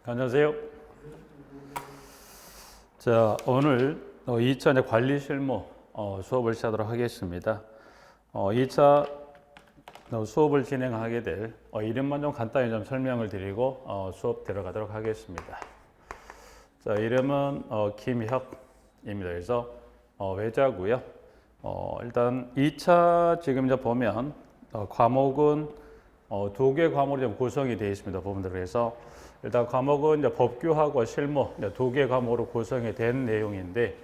안녕하세요. 자, 오늘 2차 관리 실무 수업을 시작하도록 하겠습니다. 2차 수업을 진행하게 될 이름만 좀 간단히 좀 설명을 드리고 수업 들어가도록 하겠습니다. 자, 이름은 김혁입니다. 그래서 외자고요. 일단 2차 지금 이제 보면 과목은 두 개 과목으로 좀 구성이 되어 있습니다. 부분들. 그래서 일단 과목은 이제 법규하고 실무 두 개 과목으로 구성이 된 내용인데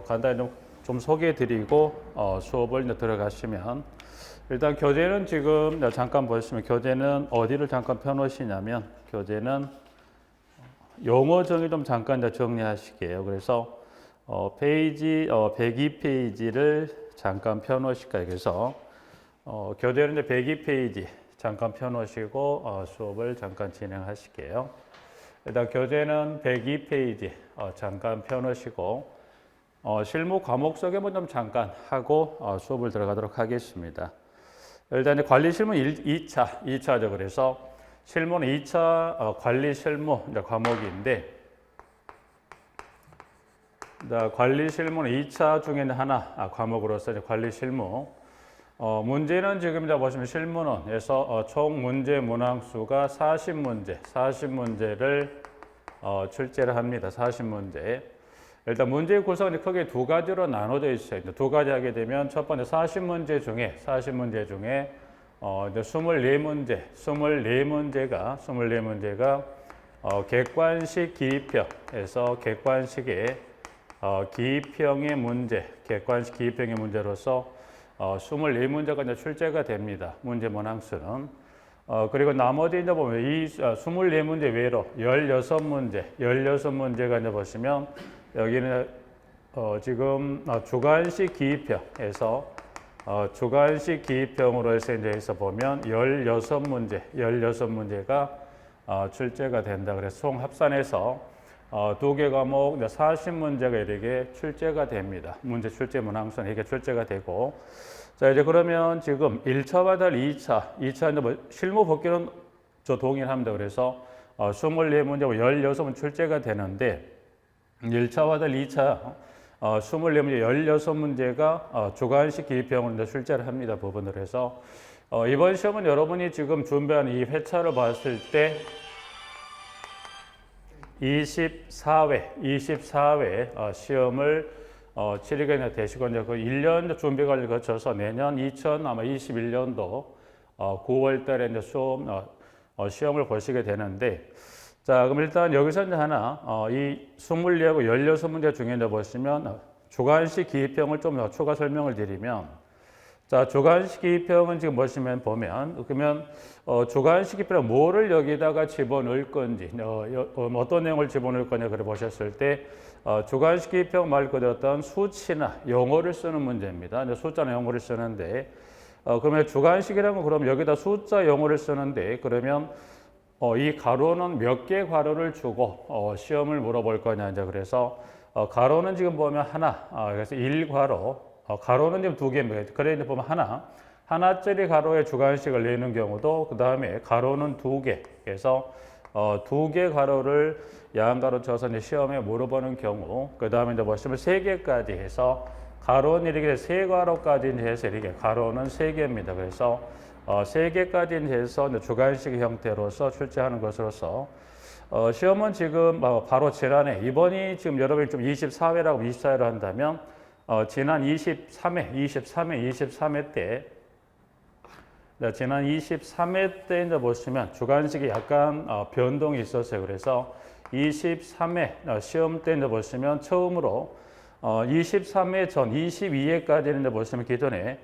간단히 좀 소개해드리고 수업을 이제 들어가시면 일단 교재는 지금 잠깐 보시면 교재는 어디를 잠깐 펴놓으시냐면 교재는 용어 정의 좀 잠깐 이제 정리하시게요. 그래서 페이지 102페이지를 잠깐 펴놓으실까요? 그래서 교재는 이제 102페이지 잠깐 펴놓으시고 수업을 잠깐 진행하실게요. 일단 교재는 102페이지 잠깐 펴놓으시고 실무 과목 소개만 좀 잠깐 하고 수업을 들어가도록 하겠습니다. 일단 관리 실무 2차죠. 그래서 실무는 2차 관리 실무 과목인데 관리 실무는 2차 중에 하나 과목으로서 관리 실무 문제는 지금 이제 보시면 실무는에서 총 문제 문항수가 40문제를 출제를 합니다. 40문제. 일단 문제 구성이 크게 두 가지로 나눠져 있어요. 두 가지 하게 되면 첫 번째 40문제 중에 이제 24문제가 객관식 기입형에서 객관식의 기입형의 문제, 객관식 기입형의 문제로서 24문제가 이제 출제가 됩니다. 문제 문항수는. 그리고 나머지 이제 보면 이 24문제 외로 16문제가 이제 보시면 여기는 지금 주관식 기입형에서 주관식 기입형으로 해서 이제 보면 16문제가 출제가 된다. 그래서 총 합산해서 두 개 과목 40문제가 이렇게 출제가 됩니다. 문제 출제 문항수는 이렇게 출제가 되고, 자 이제 그러면 지금 1차와 달리 2차 이제 실무 법규는 저 동일합니다. 그래서 24문제고 16문 출제가 되는데 1차와 달리 2차 24문제 16문제가 주관식 기입형으로 출제를 합니다. 부분을 해서 이번 시험은 여러분이 지금 준비한 이 회차를 봤을 때 24회 시험을 치르게 되시고 이제 그 1년 준비 관리를 거쳐서 내년 2021년도 9월 달에 이제 시험을 보시게 되는데, 자 그럼 일단 여기서 이제 하나 이 24하고 16문제 중에 이제 보시면 주관식 기입형을 좀 추가 설명을 드리면, 자 주관식 기입형은 지금 보면 그러면 주관식 기입형은 뭐를 여기다가 집어넣을 건지 어떤 내용을 집어넣을 거냐 그래 보셨을 때 주관식 기입형 말 그대로 어떤 수치나 용어를 쓰는 문제입니다. 이제 숫자나 용어를 쓰는데 그러면 주관식이라는 건 그럼 여기다 숫자 용어를 쓰는데 그러면 이 가로는 몇 개 가로를 주고 시험을 물어볼 거냐 이제 그래서 가로는 지금 보면 하나 그래서 1가로 가로는 지금 두 개입니다. 그래 이제 보면 하나짜리 가로에 주관식을 내는 경우도 그 다음에 가로는 두 개. 그래서 두 개 가로를 양가로 쳐서 이제 시험에 물어보는 경우, 그 다음에 이제 보시면 세 개까지 해서 가로는 이렇게 세 가로까지 해서 이렇게 가로는 세 개입니다. 그래서 세 개까지 해서 이제 주관식 형태로서 출제하는 것으로서 시험은 지금 바로 지난해 이번이 지금 여러분이 좀 24회라고 24회를 한다면 지난 23회 때 지난 23회 때 이제 보시면 주관식이 약간 변동이 있었어요. 그래서 23회 시험 때 이제 보시면 처음으로 23회 전 22회까지는 이제 보시면 기존에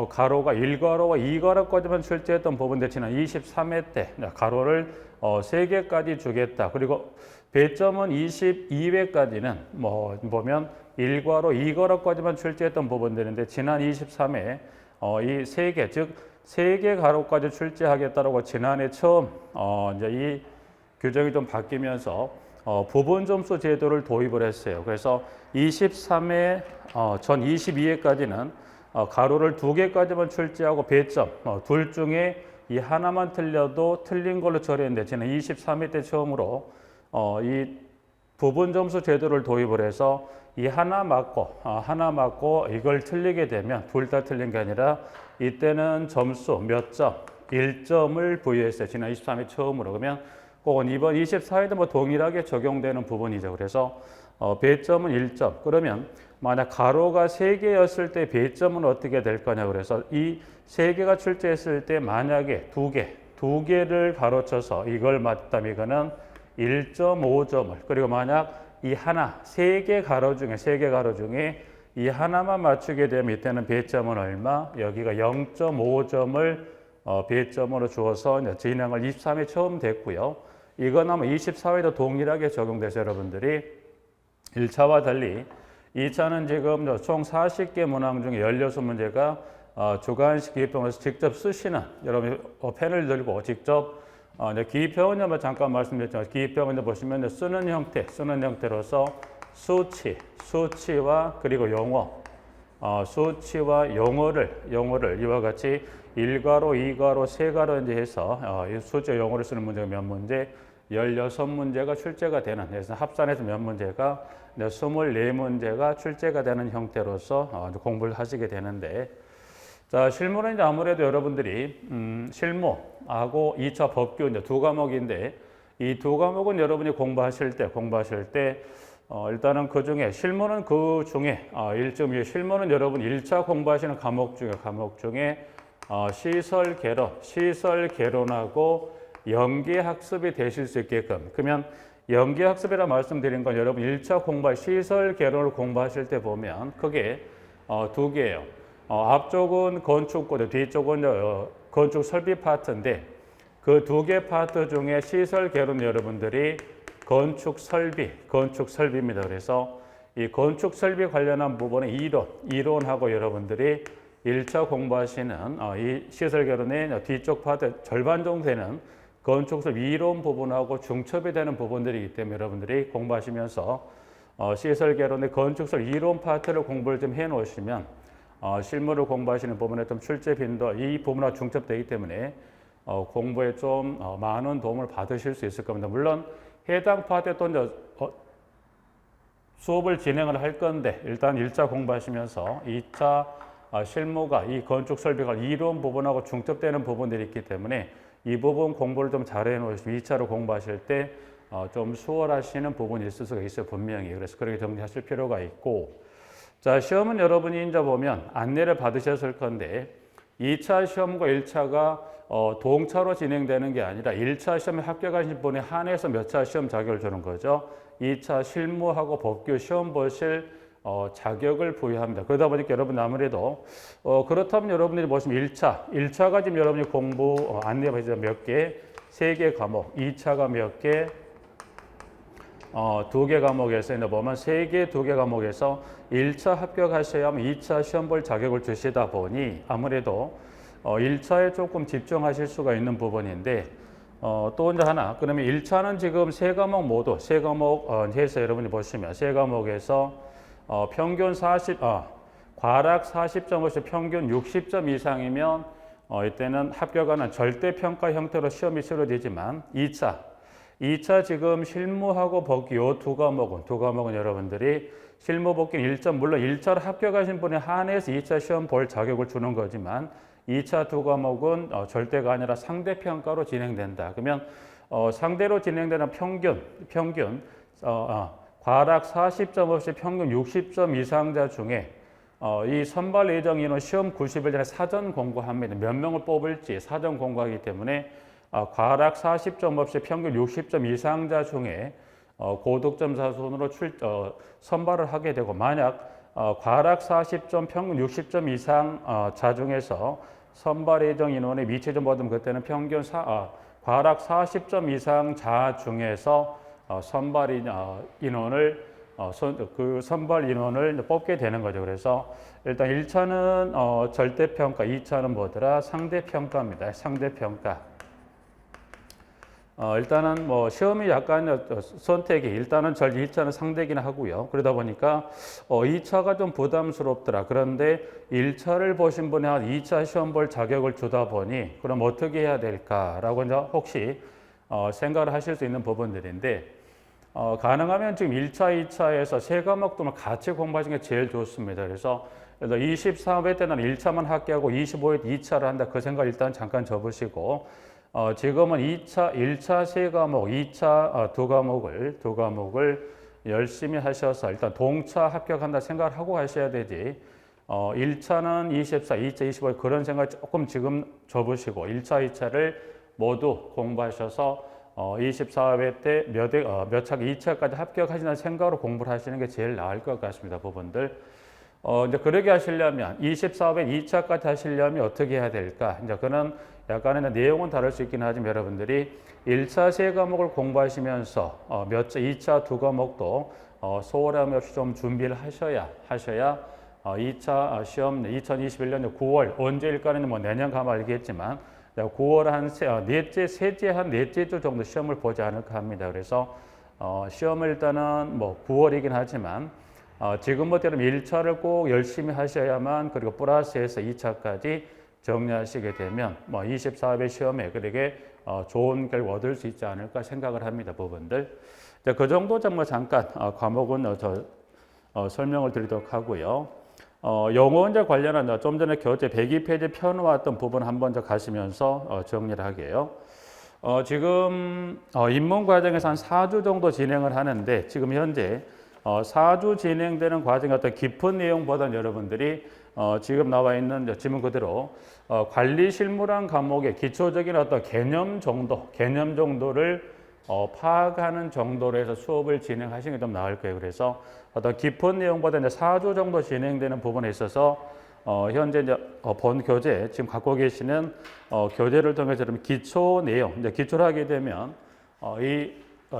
가로가 1가로와 2가로까지만 출제했던 부분인데 지난 23회 때 가로를 3개까지 주겠다. 그리고 배점은 22회까지는 보면 1가로, 2가로까지만 출제했던 부분들인데 지난 23회 이 3개, 즉 3개 가로까지 출제하겠다라고 지난해 처음 이제 이 규정이 좀 바뀌면서 부분 점수 제도를 도입을 했어요. 그래서 23회 전 22회까지는 가로를 2개까지만 출제하고 배점 둘 중에 이 하나만 틀려도 틀린 걸로 처리했는데 지난 23회 때 처음으로 이 부분 점수 제도를 도입을 해서 이 하나 맞고 이걸 틀리게 되면 둘 다 틀린 게 아니라 이때는 점수 몇 점, 1점을 부여했어요. 지난 23회 처음으로. 그러면 그건 이번 24회도 뭐 동일하게 적용되는 부분이죠. 그래서 배점은 1점. 그러면 만약 가로가 3개였을 때 배점은 어떻게 될 거냐. 그래서 이 3개가 출제했을 때 만약에 2개를 가로쳐서 이걸 맞다면 이거는 1.5점을, 그리고 만약 이 하나, 3개 가로 중에 이 하나만 맞추게 되면 이때는 배점은 얼마? 여기가 0.5점을 배점으로 주어서 진행을 23회 처음 됐고요. 이건 아마 24회도 동일하게 적용돼서 여러분들이 1차와 달리 2차는 지금 총 40개 문항 중에 16문제가 주관식 기입형으로서 직접 쓰시는, 여러분이 펜을 들고 직접 기입형은 잠깐 말씀드렸지만 기입형은 보시면 쓰는 형태로서 수치와 그리고 용어, 수치와 용어를 이와 같이 1가로, 2가로, 3가로 이제 해서 수치와 용어를 쓰는 문제가 몇 문제? 16문제가 출제가 되는, 그래서 합산해서 몇 문제가 24문제가 출제가 되는 형태로서 공부를 하시게 되는데, 자, 실무는 이제 아무래도 여러분들이 실무하고 2차 법규 이제 두 과목인데, 이 두 과목은 여러분이 공부하실 때 일단은 그 중에 실무는 실무는 여러분 1차 공부하시는 과목 중에 시설 개론하고 연계학습이 되실 수 있게끔, 그러면 연계학습이라 말씀드린 건 여러분 1차 시설 개론을 공부하실 때 보면 크게 두 개예요. 앞쪽은 건축고 뒤쪽은 건축 설비 파트인데, 그 두 개 파트 중에 시설 개론 여러분들이 건축 설비입니다. 그래서 이 건축 설비 관련한 부분의 이론하고 여러분들이 1차 공부하시는 이 시설 개론의 뒤쪽 파트 절반 정도 되는 건축 설비 이론 부분하고 중첩이 되는 부분들이기 때문에 여러분들이 공부하시면서 시설 개론의 건축 설비 이론 파트를 공부를 좀 해 놓으시면 실무를 공부하시는 부분에 좀 출제 빈도 이 부분하고 중첩되기 때문에 공부에 좀 많은 도움을 받으실 수 있을 겁니다. 물론 해당 파트에 또 이제 수업을 진행을 할 건데 일단 1차 공부하시면서 2차 실무가 이 건축 설비가 이론 부분하고 중첩되는 부분들이 있기 때문에 이 부분 공부를 좀 잘해 놓으시면 2차로 공부하실 때 좀 수월하시는 부분이 있을 수가 있어요. 분명히. 그래서 그렇게 정리하실 필요가 있고, 자, 시험은 여러분이 이제 보면 안내를 받으셨을 건데 2차 시험과 1차가 동차로 진행되는 게 아니라 1차 시험에 합격하신 분에 한해서 몇 차 시험 자격을 주는 거죠. 2차 실무하고 법규 시험 보실 자격을 부여합니다. 그러다 보니까 여러분 아무래도 그렇다면 여러분들이 보시면 1차가 지금 여러분이 공부 안내 받으시면 몇 개? 3개 과목. 2차가 몇 개? 2개 과목에서 보면 3개, 2개 과목에서 1차 합격하셔야 하면 2차 시험 볼 자격을 주시다 보니 아무래도 1차에 조금 집중하실 수가 있는 부분인데, 또 이제 하나, 그러면 1차는 지금 3과목 해서 여러분이 보시면 3과목에서 평균 과락 40점에서 평균 60점 이상이면 이때는 합격하는 절대평가 형태로 시험이 치러지지만 2차 지금 실무하고 법규 이 두 과목은 여러분들이 실무 법규는 1점, 물론 1차로 합격하신 분에 한해서 2차 시험 볼 자격을 주는 거지만 2차 두 과목은 절대가 아니라 상대평가로 진행된다. 그러면 상대로 진행되는 평균 과락 40점 없이 평균 60점 이상자 중에 이 선발 예정 인원 시험 90일 전에 사전 공고합니다. 몇 명을 뽑을지 사전 공고하기 때문에 과락 40점 없이 평균 60점 이상자 중에 고득점자 순으로 선발을 하게 되고, 만약 과락 40점 평균 60점 이상 자 중에서 선발 예정 인원의 미치점 받으면 그때는 평균 과락 40점 이상 자 중에서 선발 인원을 뽑게 되는 거죠. 그래서 일단 1차는 절대평가, 2차는 뭐더라? 상대평가입니다. 상대평가. 일단은 뭐 시험이 약간 선택이 일단은 1차는 상대긴 하고요. 그러다 보니까 2차가 좀 부담스럽더라. 그런데 1차를 보신 분이 한 2차 시험 볼 자격을 주다 보니 그럼 어떻게 해야 될까라고 이제 혹시 생각을 하실 수 있는 부분들인데 가능하면 지금 1차, 2차에서 세 과목도 같이 공부하시는 게 제일 좋습니다. 그래서 24회 때는 1차만 합격하고 25회 2차를 한다. 그 생각 일단 잠깐 접으시고 지금은 1차 세 과목, 2차 두 과목을 열심히 하셔서 일단 동차 합격한다 생각을 하고 하셔야 되지. 1차는 24, 2차 25 그런 생각 조금 지금 접으시고 1차, 2차를 모두 공부하셔서 24회 때 몇 차 2차까지 합격하시는 생각으로 공부를 하시는 게 제일 나을 것 같습니다. 부분들. 이제 그러게 하시려면 24회 2차까지 하시려면 어떻게 해야 될까? 이제 그는 약간의 내용은 다를 수 있긴 하지만 여러분들이 1차 세 과목을 공부하시면서 2차 두 과목도 소홀함 없이 좀 준비를 하셔야 2차 시험 2021년 9월 언제일까는 뭐 내년 가면 알겠지만 9월 한 넷째 주 정도 시험을 보지 않을까 합니다. 그래서 시험을 일단은 뭐 9월이긴 하지만 지금부터는 1차를 꼭 열심히 하셔야만 그리고 플러스해서 2차까지 정리하시게 되면 뭐 24회 시험에 그렇게 좋은 결과 얻을 수 있지 않을까 생각을 합니다. 부분들. 그 정도 정말 잠깐 과목은 설명을 드리도록 하고요. 영어 이제 관련한 좀 전에 교재 102페이지 펴놓았던 부분 한번 가시면서 정리를 하게요. 지금 입문 과정에서 한 4주 정도 진행을 하는데 지금 현재 4주 진행되는 과정의 어떤 깊은 내용보다는 여러분들이 지금 나와 있는 지문 그대로 관리 실무란 과목의 기초적인 어떤 개념 정도를 파악하는 정도로 해서 수업을 진행하시는 게 좀 나을 거예요. 그래서 어떤 깊은 내용보다 이제 4주 정도 진행되는 부분에 있어서 현재 이제 본 교재 지금 갖고 계시는 교재를 통해서 기초 내용 이제 기초를 하게 되면 이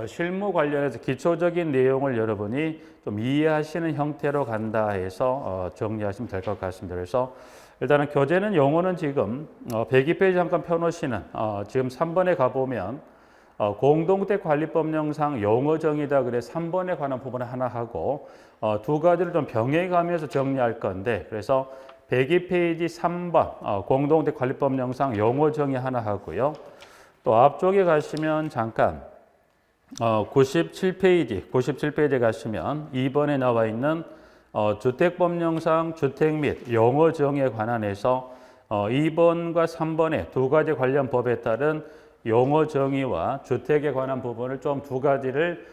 실무 관련해서 기초적인 내용을 여러분이 좀 이해하시는 형태로 간다 해서 정리하시면 될 것 같습니다. 그래서 일단은 교재는 영어는 지금 102페이지 잠깐 펴놓으시는 지금 3번에 가보면 공동택 관리법령상 용어 정의다 그래 3번에 관한 부분을 하나 하고 두 가지를 좀 병행하면서 정리할 건데 그래서 102페이지 3번 공동택 관리법령상 용어 정의 하나 하고요. 또 앞쪽에 가시면 잠깐 97페이지 가시면 2번에 나와 있는 주택법령상 주택 및 용어 정의에 관한해서 2번과 3번의 두 가지 관련 법에 따른 용어 정의와 주택에 관한 부분을 좀 두 가지를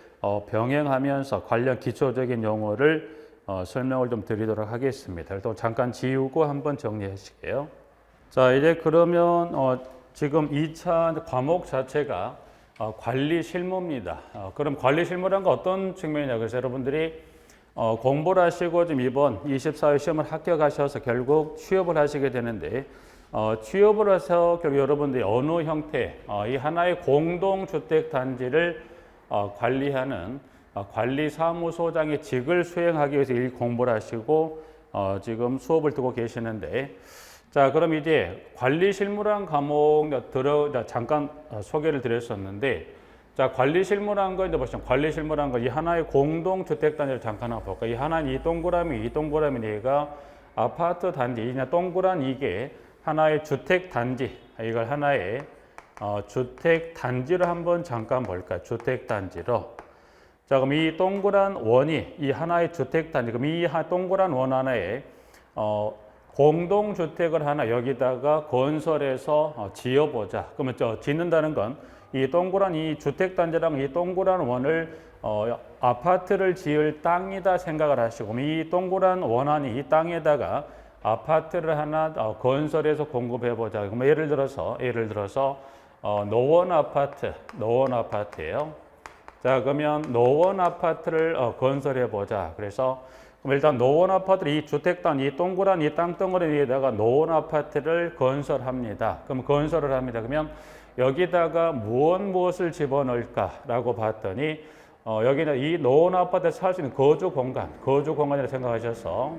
병행하면서 관련 기초적인 용어를 설명을 좀 드리도록 하겠습니다. 또 잠깐 지우고 한번 정리하실게요. 자, 이제 그러면 지금 2차 과목 자체가 관리 실무입니다. 그럼 관리 실무란 건 어떤 측면이냐? 그래서 여러분들이 공부를 하시고 지금 이번 24회 시험을 합격하셔서 결국 취업을 하시게 되는데 취업을 해서 결국 여러분들이 어느 형태 이 하나의 공동주택 단지를 관리하는 관리사무소장의 직을 수행하기 위해서 이 공부를 하시고 지금 수업을 듣고 계시는데 자, 그럼 이제 관리 실무란 과목 잠깐 소개를 드렸었는데 자, 관리 실무란 거 이제 보시면 관리 실무란 거 이 하나의 공동주택 단지를 잠깐 한번 볼까요? 이 하나는 이 동그라미 얘가 아파트 단지 이냐 동그란 이게 하나의 주택 단지 이걸 하나의 주택 단지를 한번 잠깐 볼까요? 주택 단지로 자, 그럼 이 동그란 원이 이 하나의 주택 단지 그럼 이 동그란 원 하나에 공동주택을 하나 여기다가 건설해서 지어보자. 그러면 짓는다는 건 이 동그란 이 주택단지랑 이 동그란 원을 아파트를 지을 땅이다 생각을 하시고 이 동그란 원안이 이 땅에다가 아파트를 하나 건설해서 공급해보자. 그럼 예를 들어서 노원 아파트예요. 자, 그러면 노원 아파트를 건설해보자. 그래서 그럼 일단 노원 아파트를 이 주택단, 이 동그란 이 땅덩어리 위에다가 노원 아파트를 건설합니다. 그럼 건설을 합니다. 그러면 여기다가 무엇을 집어넣을까라고 봤더니 여기는 이 노원 아파트에 살 수 있는 거주 공간이라고 생각하셔서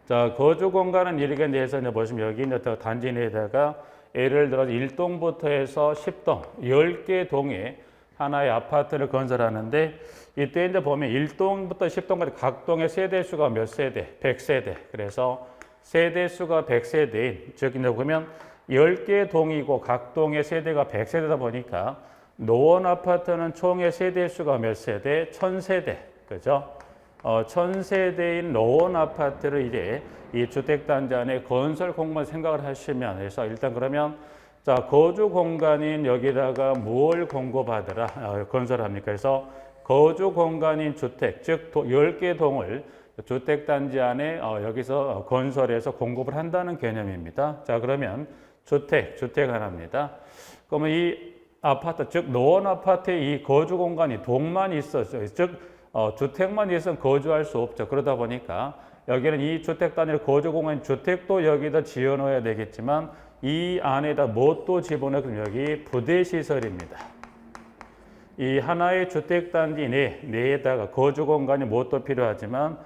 자, 거주 공간은 이렇게 내서 보시면 여기 이제 단지 내에다가 예를 들어서 1동부터 해서 10동, 10개 동에 하나의 아파트를 건설하는데 이때 이제 보면 1동부터 10동까지 각 동의 세대 수가 몇 세대? 100세대. 그래서 세대 수가 100세대인, 즉 이제 보면 10개 동이고 각 동의 세대가 100세대다 보니까 노원 아파트는 총의 세대 수가 몇 세대? 1000세대. 그죠? 1000세대인 노원 아파트를 이제 이 주택단지 안에 건설 공간 생각을 하시면 해서 일단 그러면 자, 거주 공간인 여기다가 뭘 공급하더라? 건설합니까? 그래서 거주 공간인 주택, 즉 10개 동을 주택단지 안에 여기서 건설해서 공급을 한다는 개념입니다. 자, 그러면 주택 하나입니다. 그러면 이 아파트, 즉 노원 아파트의 이 거주 공간이 동만 있었어요. 즉 주택만 있으면 거주할 수 없죠. 그러다 보니까 여기는 이 주택 단위의 거주 공간 주택도 여기다 지어 넣어야 되겠지만 이 안에다 뭣도 집어넣으면 여기 부대 시설입니다. 이 하나의 주택 단지 내에다가 거주 공간이 뭣도 필요하지만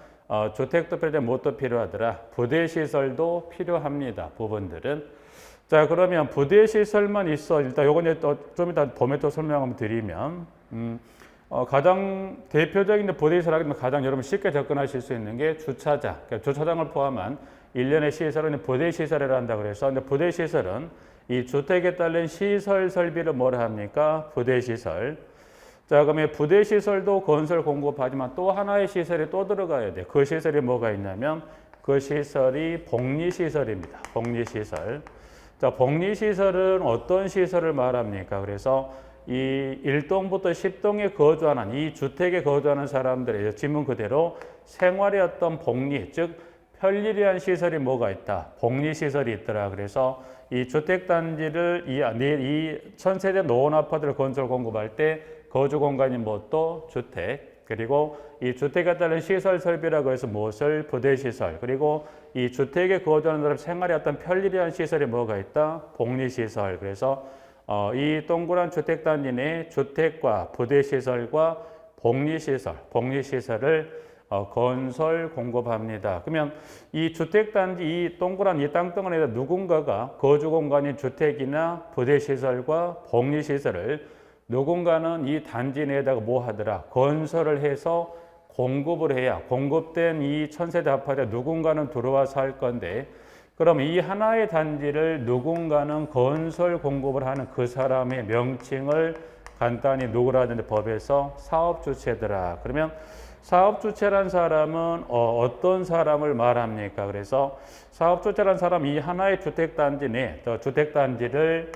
주택도 필요하지만 뭣도 필요하더라. 부대 시설도 필요합니다. 부분들은. 자, 그러면 부대 시설만 있어. 일단 요건 좀 이따 범위 또 설명 한번 드리면 가장 대표적인 부대시설하기는 가장 여러분 쉽게 접근하실 수 있는 게 주차장. 그러니까 주차장을 포함한 일련의 시설은 부대시설이라 한다 그래서 근데 부대시설은 이 주택에 따른 시설 설비를 뭐라 합니까? 부대시설. 자, 그러면 부대시설도 건설 공급하지만 또 하나의 시설이 또 들어가야 돼. 그 시설이 뭐가 있냐면 그 시설이 복리시설입니다. 복리시설. 자, 복리시설은 어떤 시설을 말합니까? 그래서 이 1동부터 10동에 거주하는 이 주택에 거주하는 사람들의 지문 그대로 생활의 어떤 복리, 즉 편리한 시설이 뭐가 있다? 복리시설이 있더라. 그래서 이 주택단지를 이 1000세대 노원 아파트를 건설 공급할 때 거주 공간이 뭣도 주택, 그리고 이 주택에 따른 시설 설비라고 해서 무엇을? 부대시설, 그리고 이 주택에 거주하는 사람 생활의 어떤 편리한 시설이 뭐가 있다? 복리시설. 그래서 이 동그란 주택단지 내 주택과 부대시설과 복리시설을 건설 공급합니다. 그러면 이 주택단지 이 동그란 이 땅덩어리에다 누군가가 거주 공간인 주택이나 부대시설과 복리시설을 누군가는 이 단지 내에다가 뭐 하더라? 건설을 해서 공급을 해야 공급된 이 1000세대 아파트에 누군가는 들어와서 할 건데 그럼 이 하나의 단지를 누군가는 건설 공급을 하는 그 사람의 명칭을 간단히 누구라 하는데 법에서 사업주체더라. 그러면 사업주체란 사람은 어떤 사람을 말합니까? 그래서 사업주체란 사람 이 하나의 주택단지 내 주택단지를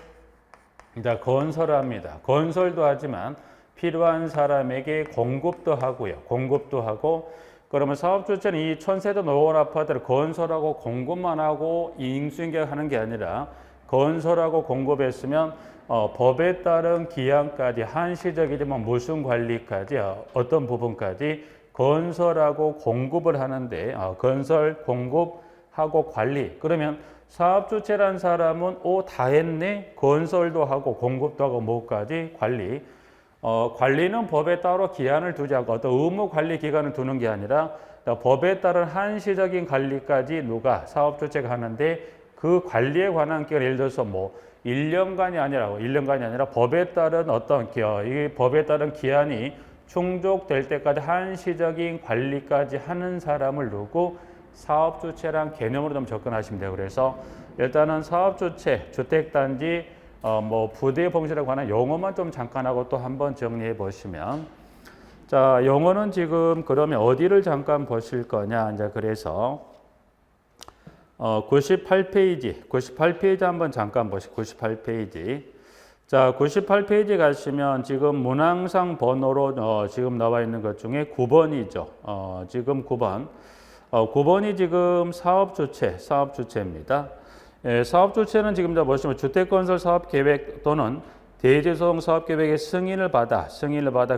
이제 건설합니다. 건설도 하지만 필요한 사람에게 공급도 하고요. 공급도 하고 그러면 사업주체는 이 1000세대 노원 아파트를 건설하고 공급만 하고 인수인계하는 게 아니라 건설하고 공급했으면 법에 따른 기한까지 한시적이지만 무슨 관리까지 어떤 부분까지 건설하고 공급을 하는데 건설, 공급하고 관리. 그러면 사업주체란 사람은 다 했네? 건설도 하고 공급도 하고 뭐까지? 관리. 관리는 법에 따로 기한을 두지 않고 어떤 의무 관리 기간을 두는 게 아니라 법에 따른 한시적인 관리까지 누가 사업주체가 하는데 그 관리에 관한 기간 예를 들어서 뭐 1년간이 아니라 법에 따른 어떤 이 법에 따른 기한이 충족될 때까지 한시적인 관리까지 하는 사람을 두고 사업주체란 개념으로 좀 접근하시면 돼요. 그래서 일단은 사업주체, 주택단지, 부대 봉시에 관한 용어만 좀 잠깐 하고 또 한번 정리해 보시면 자, 용어는 지금 그러면 어디를 잠깐 보실 거냐. 이제 그래서 98페이지 한번 잠깐 보시고 98페이지. 자, 98페이지 가시면 지금 문항상 번호로 지금 나와 있는 것 중에 9번이죠. 지금 9번. 9번이 지금 사업주체입니다. 사업주체는 지금 보시면 주택건설 사업계획 또는 대지소송 사업계획의 승인을 받아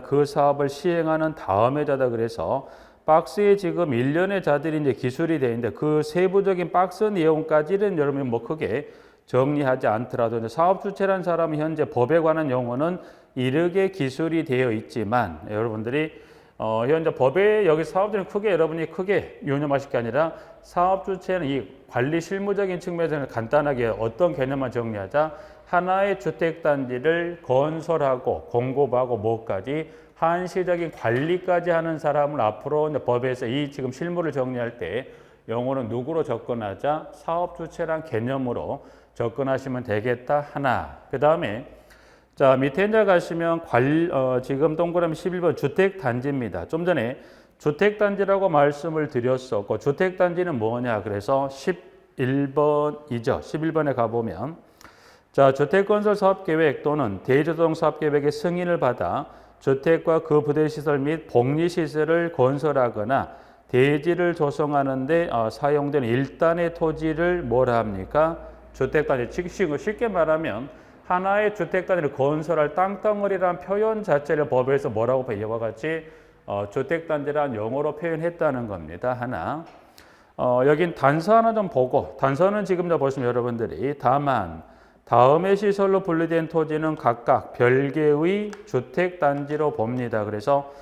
그 사업을 시행하는 다음에 자다 그래서 박스에 지금 일련의 자들이 이제 기술이 되어 있는데 그 세부적인 박스 내용까지는 여러분 크게 정리하지 않더라도 이제 사업주체란 사람은 현재 법에 관한 용어는 이르게 기술이 되어 있지만 여러분들이 현재 법에 여기 사업주는 크게 여러분이 크게 유념하실 게 아니라 사업 주체는 이 관리 실무적인 측면에서는 간단하게 어떤 개념만 정리하자. 하나의 주택단지를 건설하고 공급하고 뭐까지 한시적인 관리까지 하는 사람을 앞으로 이제 법에서 이 지금 실무를 정리할 때 영어는 누구로 접근하자? 사업 주체란 개념으로 접근하시면 되겠다 하나. 그 다음에 자 밑에 이제 가시면 지금 동그라미 11번 주택단지입니다. 좀 전에 주택단지라고 말씀을 드렸었고 주택단지는 뭐냐 그래서 11번이죠. 11번에 가보면 자 주택건설 사업계획 또는 대주동 사업계획의 승인을 받아 주택과 그 부대시설 및 복리시설을 건설하거나 대지를 조성하는 데 사용되는 일단의 토지를 뭐라 합니까? 주택단지. 쉽게 말하면 하나의 주택단지를 건설할 땅덩어리라는 표현 자체를 법에서 뭐라고 이와 같이 주택단지란 용어로 표현했다는 겁니다. 하나. 여긴 단서 하나 좀 보고 단서는 지금 보시면 여러분들이 다만 다음의 시설로 분리된 토지는 각각 별개의 주택단지로 봅니다. 그래서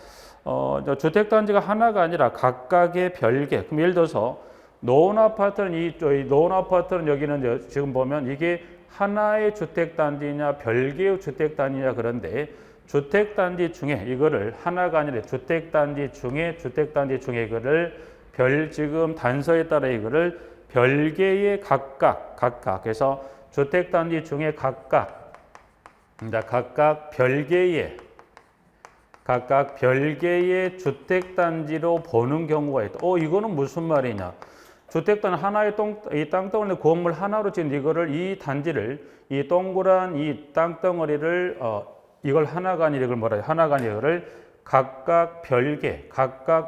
주택단지가 하나가 아니라 각각의 별개. 그럼 예를 들어서 노원아파트는 이 노원아파트는 여기는 지금 보면 이게 하나의 주택단지냐 별개의 주택단지냐 그런데 주택단지 중에 이거를 하나가 아니라 주택단지 중에 이거를 지금 단서에 따라 이거를 별개의 각각 그래서 주택단지 중에 각각 별개의 주택단지로 보는 경우가 있다. 이거는 무슨 말이냐? 주택단지 하나의 이 땅덩어리 건물 하나로 지은 이거를 이 단지를 이 동그란 이 땅덩어리를 이걸 하나가 아니라 이걸 뭐라 해요? 하나가 아니라 이거를 각각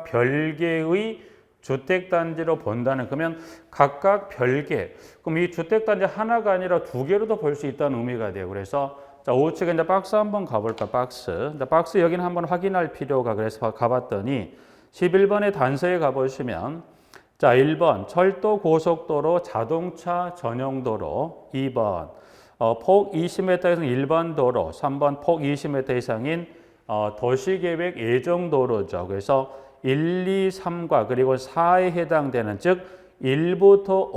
별개의 주택단지로 본다는 그러면 각각 별개. 그럼 이 주택단지 하나가 아니라 두 개로도 볼 수 있다는 의미가 돼요. 그래서 자, 우측에 이제 박스 한번 가볼까? 박스 여기는 한번 확인할 필요가 그래서 가봤더니 11번의 단서에 가보시면 자, 1번 철도 고속도로 자동차 전용도로 2번 폭 20m에서 일반 도로 3번 폭 20m 이상인 도시계획 예정도로죠. 그래서 1, 2, 3과 그리고 4에 해당되는 즉 1부터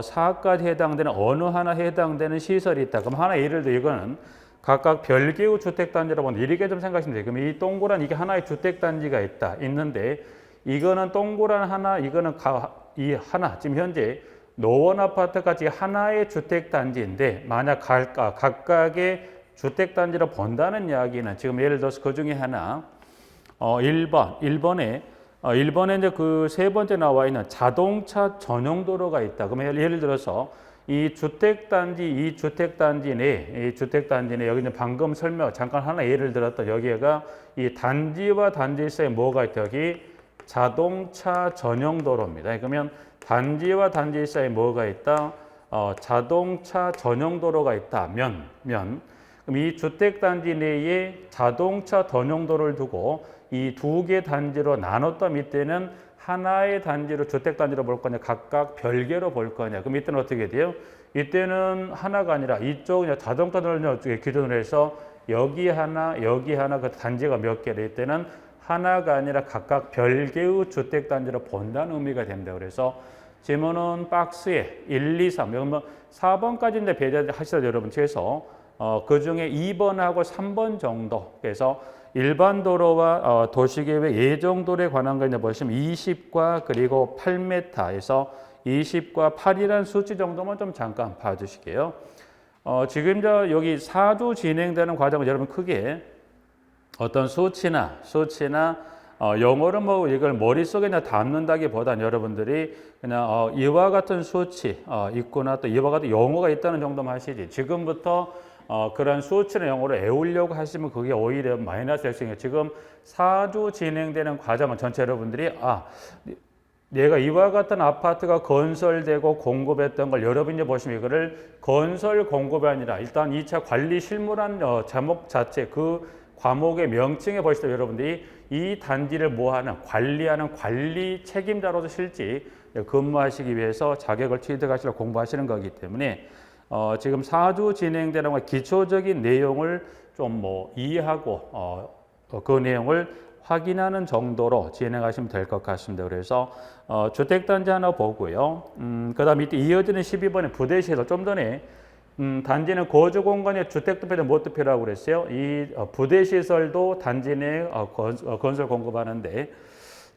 4까지 해당되는 어느 하나 해당되는 시설이 있다. 그럼 하나 예를 들어 이거는 각각 별개의 주택단지라고 하는데 이렇게 좀 생각하시면 돼요. 그럼 이 동그란 이게 하나의 주택단지가 있는데 이거는 동그란 하나, 이거는 이 하나. 지금 현재 노원아파트까지 하나의 주택단지인데 만약 각각의 주택단지로 본다는 이야기는 지금 예를 들어서 그 중에 하나 1번에 이제 그 세 번째 나와 있는 자동차 전용도로가 있다. 그러면 예를 들어서 이 주택단지 내 여기 이제 방금 잠깐 하나 예를 들었다. 여기가 이 단지와 단지 사이에 뭐가 있다. 여기 자동차 전용도로입니다. 그러면 단지와 단지 사이에 뭐가 있다? 자동차 전용도로가 있다면 그럼 이 주택단지 내에 자동차 전용도로를 두고 이 두 개 단지로 나눴다 밑에는 하나의 단지로 주택단지로 볼 거냐 각각 별개로 볼 거냐 그럼 이때는 어떻게 돼요? 이때는 하나가 아니라 이쪽 자동차 전용도로 기준으로 해서 여기 하나 그 단지가 몇 개래 이때는 하나가 아니라 각각 별개의 주택단지로 본다는 의미가 됩니다. 그래서 지문은 박스에 1, 2, 3 여러분 4번까지인데 배제하시더라도 여러분 최소 그 중에 2번하고 3번 정도 그래서 일반 도로와 도시계획 예정도로에 관한 거 이제 보시면 20과 그리고 8m에서 20과 8이라는 수치 정도만 좀 잠깐 봐주실게요. 지금 여기 4주 진행되는 과정은 여러분 크게 어떤 수치나 영어로 뭐 이걸 머릿속에 담는다기보다는 여러분들이 그냥 이와 같은 수치 있구나 또 이와 같은 용어가 있다는 정도만 하시지 지금부터 그런 수치나 영어로 외우려고 하시면 그게 오히려 마이너스 될 수 있는 지금 4주 진행되는 과정은 전체 여러분들이 내가 이와 같은 아파트가 건설되고 공급했던 걸 여러분이 보시면 이거를 건설 공급이 아니라 일단 2차 관리 실무란 제목 자체 그 과목의 명칭에 보시면 여러분들이 이 단지를 뭐하는 관리하는 관리 책임자로서 실제 근무하시기 위해서 자격을 취득하시려고 공부하시는 거기 때문에 지금 4주 진행되는 기초적인 내용을 좀 이해하고 그 내용을 확인하는 정도로 진행하시면 될 것 같습니다. 그래서 주택단지 하나 보고요. 그다음 밑에 이어지는 12번의 부대시설 좀 전에 단지는 거주 공간에 주택도 필요, 못도 필요하고 그랬어요. 이 부대시설도 단지 내 건설 공급하는데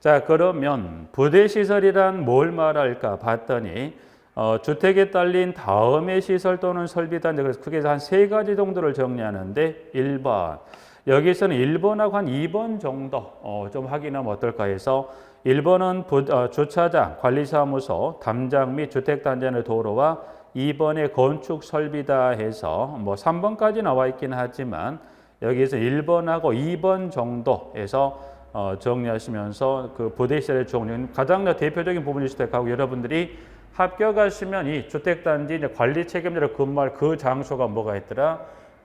자 그러면 부대시설이란 뭘 말할까 봤더니 주택에 딸린 다음의 시설 또는 설비 단지 그래서 크게 한 세 가지 정도를 정리하는데 1번 여기서는 1번하고 한 2번 정도 좀 확인하면 어떨까 해서 1번은 주차장, 관리사무소, 담장 및 주택단지 안의 도로와 2번의 건축 설비다 해서 뭐 3번까지 나와 있긴 하지만 여기에서 1번하고 2번 정도에서 정리하시면서 그 부대시설의 종류 가장 대표적인 부분일 수도 있고 여러분들이 합격하시면 이 주택단지 이제 관리 책임자로 근무할 그 장소가 뭐가 있더라?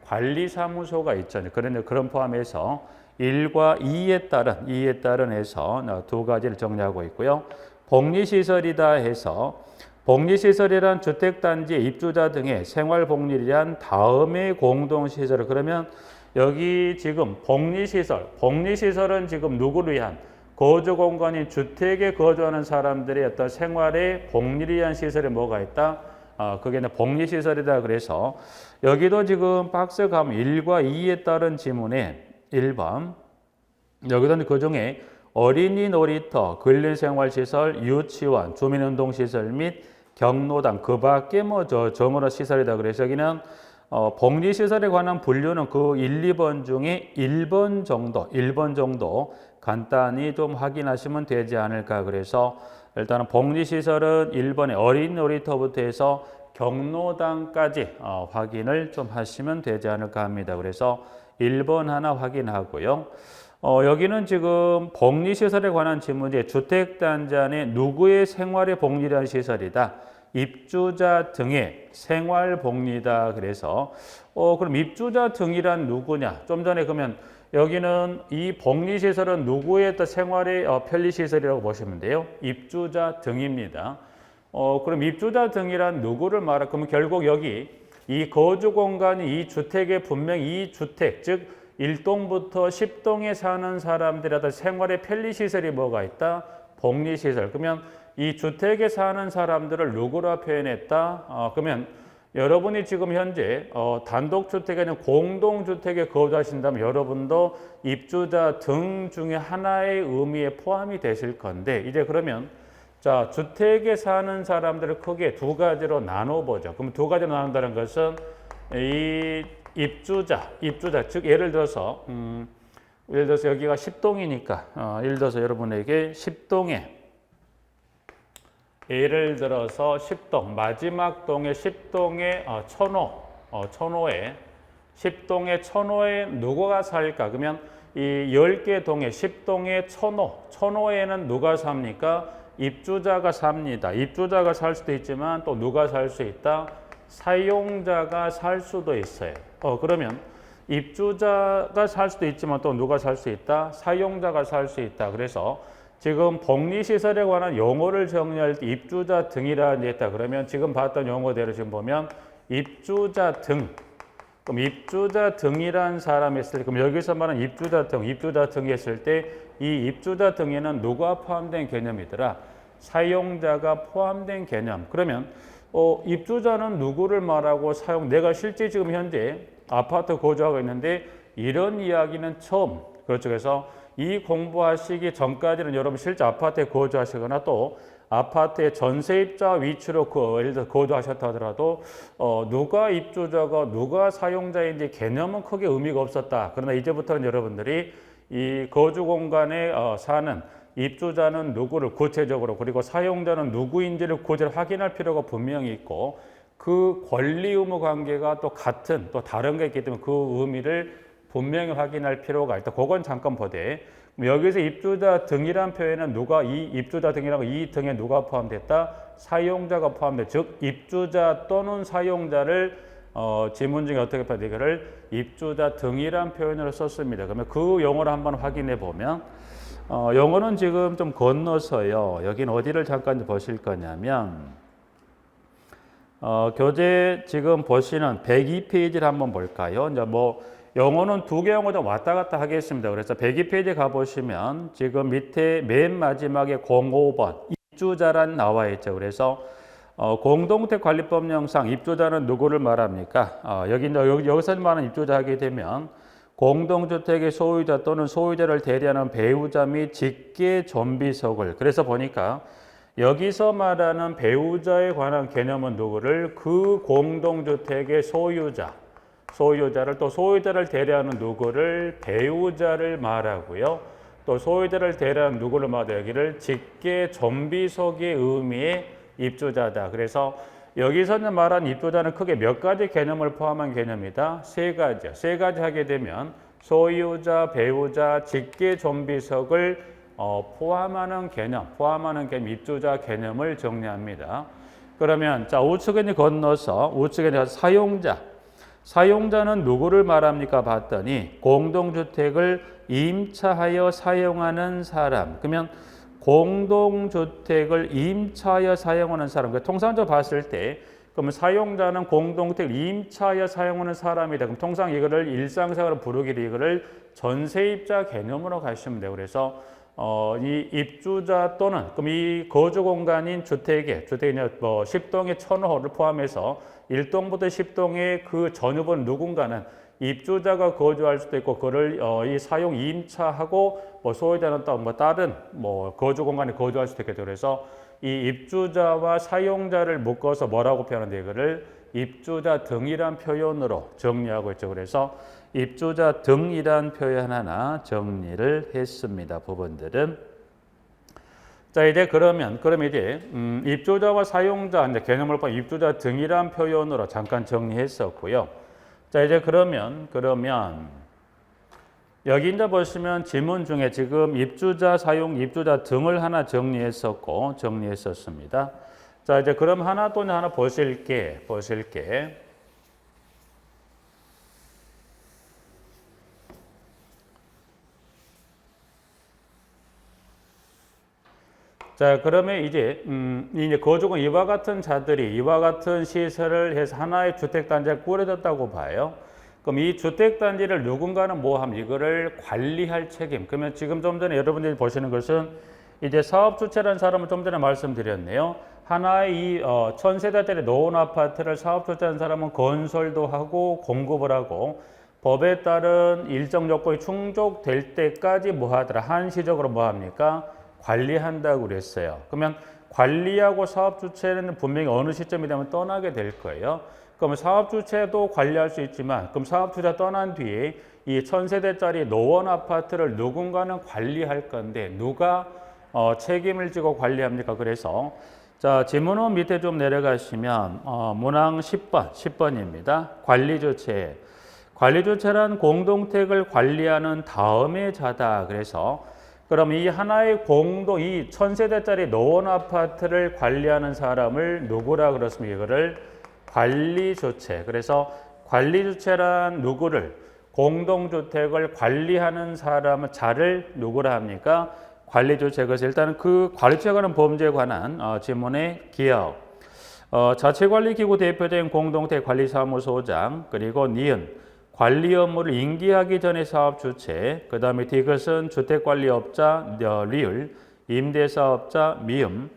관리사무소가 있잖아요. 그런 포함해서 1과 2에 따른 해서 두 가지를 정리하고 있고요. 복리시설이다 해서 복리시설이란 주택단지의 입주자 등의 생활복리를 다음의 공동시설 그러면 여기 지금 복리시설은 지금 누구를 위한 거주공간인 주택에 거주하는 사람들의 어떤 생활의 복리를 위한 시설에 뭐가 있다? 그게 복리시설이다 그래서 여기도 지금 박스 가면 1과 2에 따른 지문에 1번 여기도 그 중에 어린이 놀이터, 근린생활시설, 유치원, 주민운동시설 및 경로당 그 밖에 뭐 정원화 시설이다 그래서 여기는 복리시설에 관한 분류는 그 1, 2번 중에 1번 정도 간단히 좀 확인하시면 되지 않을까 그래서 일단은 복리시설은 1번에 어린이 놀이터부터 해서 경로당까지 확인을 좀 하시면 되지 않을까 합니다. 그래서 1번 하나 확인하고요. 여기는 지금 복리시설에 관한 질문이 주택단지 안에 누구의 생활의 복리라는 시설이다. 입주자 등의 생활복리다. 그래서 그럼 입주자 등이란 누구냐? 좀 전에 그러면 여기는 이 복리시설은 누구의 또 생활의 편리시설이라고 보시면 돼요. 입주자 등입니다. 그럼 입주자 등이란 누구를 말하? 그러면 결국 여기 이 거주 공간이 이 주택에 분명히 이 주택 즉 1동부터 10동에 사는 사람들의 생활의 편리시설이 뭐가 있다? 복리시설. 그러면 이 주택에 사는 사람들을 누구라 표현했다? 그러면 여러분이 지금 현재 단독주택이 아니라 공동주택에 거주하신다면 여러분도 입주자 등 중에 하나의 의미에 포함이 되실 건데 이제 그러면 자 주택에 사는 사람들을 크게 두 가지로 나눠보죠. 그럼 두 가지로 나눈다는 것은 이 입주자 즉 예를 들어서 여기가 10동이니까 예를 들어서 여러분에게 10동에 예를 들어서 10동 마지막 동의 10동의 천호에 10동의 천호에 누구가 살까? 그러면 이 10개 동의 10동의 천호에는 누가 삽니까? 입주자가 삽니다. 입주자가 살 수도 있지만 또 누가 살 수 있다? 사용자가 살 수도 있어요. 그러면 입주자가 살 수도 있지만 또 누가 살 수 있다? 사용자가 살 수 있다. 그래서 지금 복리시설에 관한 용어를 정리할 때 입주자 등이라는 게 있다. 그러면 지금 봤던 용어대로 지금 보면 입주자 등. 그럼 입주자 등이라는 사람이 있을 때, 그럼 여기서 말하는 입주자 등이 있을 때 이 입주자 등에는 누가 포함된 개념이더라? 사용자가 포함된 개념. 그러면 입주자는 누구를 말하고 내가 실제 지금 현재 아파트 거주하고 있는데 이런 이야기는 처음. 그렇죠. 그래서 이 공부하시기 전까지는 여러분 실제 아파트에 거주하시거나 또 아파트의 전세입자 위치로 예를 들어 거주하셨다 하더라도 누가 입주자가 누가 사용자인지 개념은 크게 의미가 없었다. 그러나 이제부터는 여러분들이 이 거주 공간에 사는 입주자는 누구를 구체적으로 그리고 사용자는 누구인지를 구체적으로 확인할 필요가 분명히 있고 그 권리 의무 관계가 또 같은 또 다른 게 있기 때문에 그 의미를 분명히 확인할 필요가 있다. 그건 잠깐 보되 여기서 입주자 등이란 표현은 누가 이 입주자 등이라고 이 등에 누가 포함됐다? 사용자가 포함돼. 즉 입주자 또는 사용자를 지문 중에 어떻게 봐야 되기를 입주자 등이란 표현으로 썼습니다. 그러면 그 용어를 한번 확인해 보면 용어는 지금 좀 건너서요. 여긴 어디를 잠깐 보실 거냐면 교재 지금 보시는 102페이지를 한번 볼까요? 이제 뭐 영어는 두 개 영어도 왔다 갔다 하겠습니다. 그래서 102페이지 가보시면 지금 밑에 맨 마지막에 05번 입주자란 나와 있죠. 그래서 공동택 관리법령상 입주자는 누구를 말합니까? 여기서 말하는 입주자 하게 되면 공동주택의 소유자 또는 소유자를 대리하는 배우자 및 직계 존비속을, 그래서 보니까 여기서 말하는 배우자에 관한 개념은 누구를? 그 공동주택의 소유자를, 또 소유자를 대리하는 누구를? 배우자를 말하고요. 또 소유자를 대리하는 누구를 말하다 여기를 직계 존비속의 의미의 입주자다. 그래서 여기서는 말한 입주자는 크게 몇 가지 개념을 포함한 개념이다. 세 가지요. 세 가지 하게 되면 소유자, 배우자, 직계 존비속을 포함하는 개념 입주자 개념을 정리합니다. 그러면 자 우측에 건너서 우측에 사용자는 누구를 말합니까? 봤더니 공동주택을 임차하여 사용하는 사람. 그러면 공동주택을 임차하여 사용하는 사람. 통상적으로 봤을 때 그러면 사용자는 공동주택을 임차하여 사용하는 사람이다. 그럼 통상 이거를 일상생활로 부르기를 이거를 전세입자 개념으로 가시면 돼요. 그래서 이 입주자 또는 그럼 이 거주 공간인 주택이 10동의 천호를 포함해서 1동부터 10동의 그 전유분 누군가는 입주자가 거주할 수도 있고 그를 이 사용 임차하고 소유자는 또 다른 거주 공간에 거주할 수도 있겠죠. 그래서 이 입주자와 사용자를 묶어서 뭐라고 표현하는데 이거를 입주자 등이란 표현으로 정리하고 있죠. 그래서 입주자 등이란 표현 하나 정리를 했습니다. 부분들은. 자 이제 그러면 이제 입주자와 사용자 이제 개념을 봐 입주자 등이란 표현으로 잠깐 정리했었고요. 자 이제 그러면 여기 이제 보시면 지문 중에 지금 입주자, 입주자 등을 하나 정리했었습니다. 자 이제 그럼 하나 보실게. 자 그러면 이제 거주권 이와 같은 자들이 이와 같은 시설을 해서 하나의 주택단지가 꾸려졌다고 봐요. 그럼 이 주택단지를 누군가는 이거를 관리할 책임. 그러면 지금 좀 전에 여러분들이 보시는 것은 이제 사업주체라는 사람은 좀 전에 말씀드렸네요. 하나의 이 1000세대짜리 노원 아파트를 사업주체라는 사람은 건설도 하고 공급을 하고 법에 따른 일정 요건이 충족될 때까지 한시적으로 합니까? 관리한다고 그랬어요. 그러면 관리하고 사업 주체는 분명히 어느 시점이 되면 떠나게 될 거예요. 그러면 사업 주체도 관리할 수 있지만 그럼 사업 주체가 떠난 뒤에 이 1000세대짜리 노원 아파트를 누군가는 관리할 건데 누가 책임을 지고 관리합니까? 그래서 자 지문은 밑에 좀 내려가시면 문항 10번입니다. 관리주체. 관리주체란 공동택을 관리하는 다음의 자다. 그래서 그럼 이 하나의 이 1000세대짜리 노원 아파트를 관리하는 사람을 누구라 그렇습니까? 이거를 관리주체. 그래서 관리주체란 누구를 공동주택을 관리하는 자를 누구라 합니까? 관리주체. 그래서 일단은 그 관리주체에 관한 범죄에 관한 지문의 기억. 자체관리기구 대표적인 공동택 관리사무소장 그리고 니은 관리 업무를 인계하기 전에 사업 주체, 그 다음에 디귿은 주택관리업자, 리을, 임대사업자, 미음,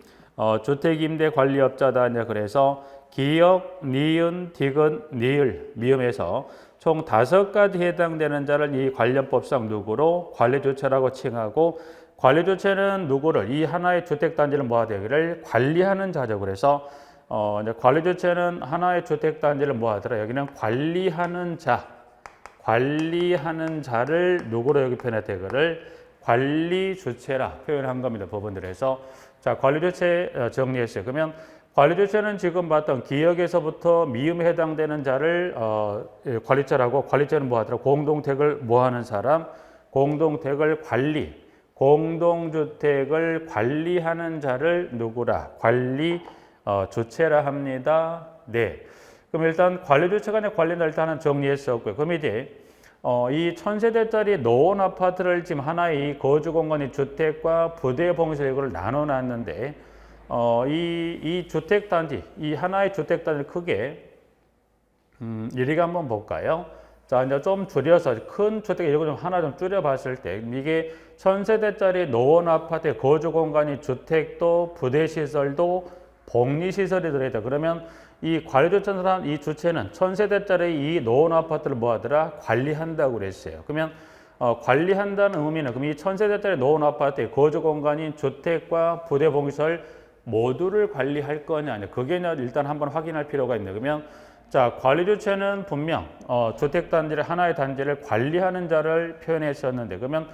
주택임대관리업자다. 그래서 기역, 니은, 디귿, 니을, 미음에서 총 5가지 해당되는 자를 이 관련법상 누구로 관리주체라고 칭하고 관리주체는 누구를 이 하나의 주택단지를 되기를 관리하는 자죠. 그래서 관리주체는 하나의 주택단지를 여기는 관리하는 자를 누구로 여기 표현했대? 그를 관리주체라 표현한 겁니다. 법원들에서. 자, 관리주체 정리했어요. 그러면 관리주체는 지금 봤던 기역에서부터 미음에 해당되는 자를 관리자라고, 관리자는 공동택을 하는 사람, 공동주택을 관리하는 자를 누구라? 관리주체라 합니다. 네. 그럼 일단 관리주체 간의 관리는 일단은 정리했었고요. 그럼 이제 이 1000세대짜리 노원 아파트를 지금 하나의 이 거주 공간이 주택과 부대 봉쇄 이걸 나눠놨는데 이 주택단지, 이 하나의 주택단지를 크게 이렇게 한번 볼까요? 자, 이제 좀 줄여서 큰 주택 이거 좀 하나 좀 줄여봤을 때 이게 1000세대짜리 노원 아파트의 거주 공간이 주택도 부대시설도 복리시설이 들어있다. 그러면 이 관리주체는 이 주체는 1000세대짜리 이 노원 아파트를 뭐 하더라? 관리한다고 그랬어요. 그러면 관리한다는 의미는 그럼 이 1000세대짜리 노원 아파트의 거주 공간인 주택과 부대 복리시설 모두를 관리할 거냐 아니냐. 그게 일단 한번 확인할 필요가 있네. 그러면 자, 관리 주체는 분명 주택단지를 하나의 단지를 관리하는 자를 표현했었는데 그러면